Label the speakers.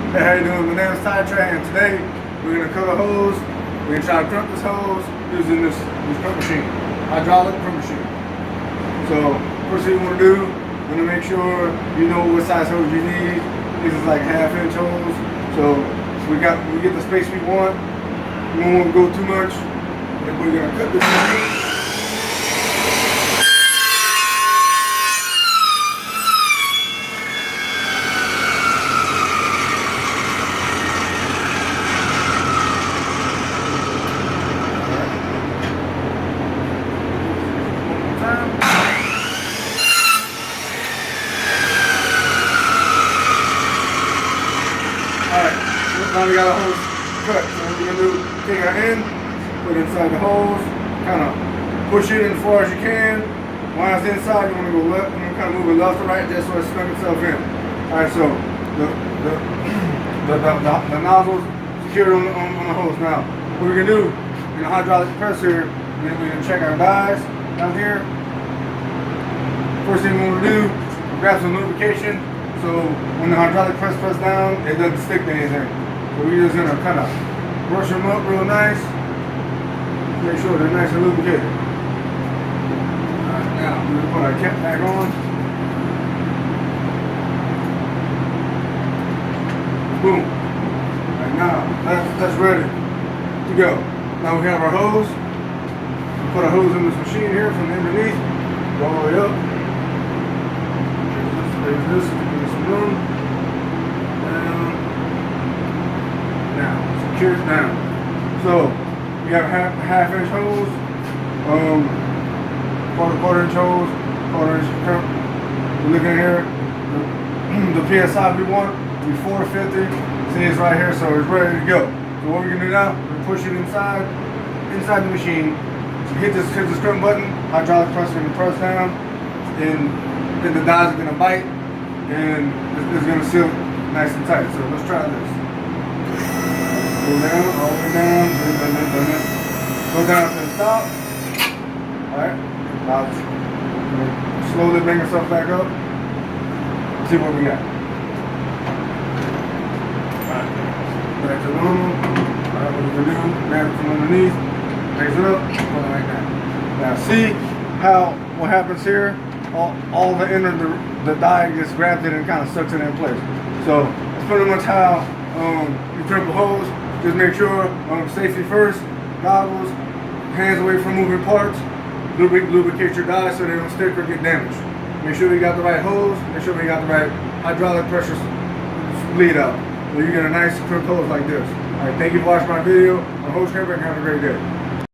Speaker 1: Hey, how you doing? My name is Ty Trey, and today we're gonna cut a hose. We're gonna try to crimp this hose using this crimp machine, hydraulic crimp machine. So first thing you want to do, you want to make sure you know what size hose you need. This is like 1/2 inch hose. So we get the space we want. We don't want to go too much. And we're gonna cut this machine. Alright, now we got our hose cut. So what we're gonna do, take our end, put it inside the hose, kind of push it in as far as you can. While it's inside, you want to go left, and kind of move it left to right just so it snug itself in. Alright, so the nozzle's secured on the hose. Now, what we're gonna do, in the hydraulic press here, we're gonna check our dies down here. First thing we want to do, grab some lubrication. So when the hydraulic press down, it doesn't stick to anything. So we're just gonna kind of brush them up real nice. Make sure they're nice and lubricated. Alright, now we're gonna put our cap back on. Boom. Alright, now that's ready to go. Now we have our hose. We'll put our hose in this machine here from underneath. Go all the way up. There's this. Room. Down. Now, secure it down. So we have a half inch hose, quarter inch hose, quarter inch crimp. We're looking here. The PSI we want be 450. See, it's right here, so it's ready to go. So what we're gonna do now? We're gonna push it inside the machine. So hit this crimp button. Hydraulic press gonna press down, and then the dies are gonna bite. And it's going to seal nice and tight. So let's try this. Go down, all the way down, go down to the stop. Alright, now slowly bring yourself back up. See what we got. Alright, back to normal. Alright, what we're going to do, grab it from underneath, raise it up, put it like that. Now see how what happens here? All the inner the die gets grabbed in and kind of sucks it in place. So that's pretty much how you crimp a hose. Just make sure safety first, goggles, hands away from moving parts, lubricate your die so they don't stick or get damaged. Make sure we got the right hose, make sure we got the right hydraulic pressure lead out. So you get a nice crimp hose like this. Alright, thank you for watching my video. I'm Hose Crimper and have a great day.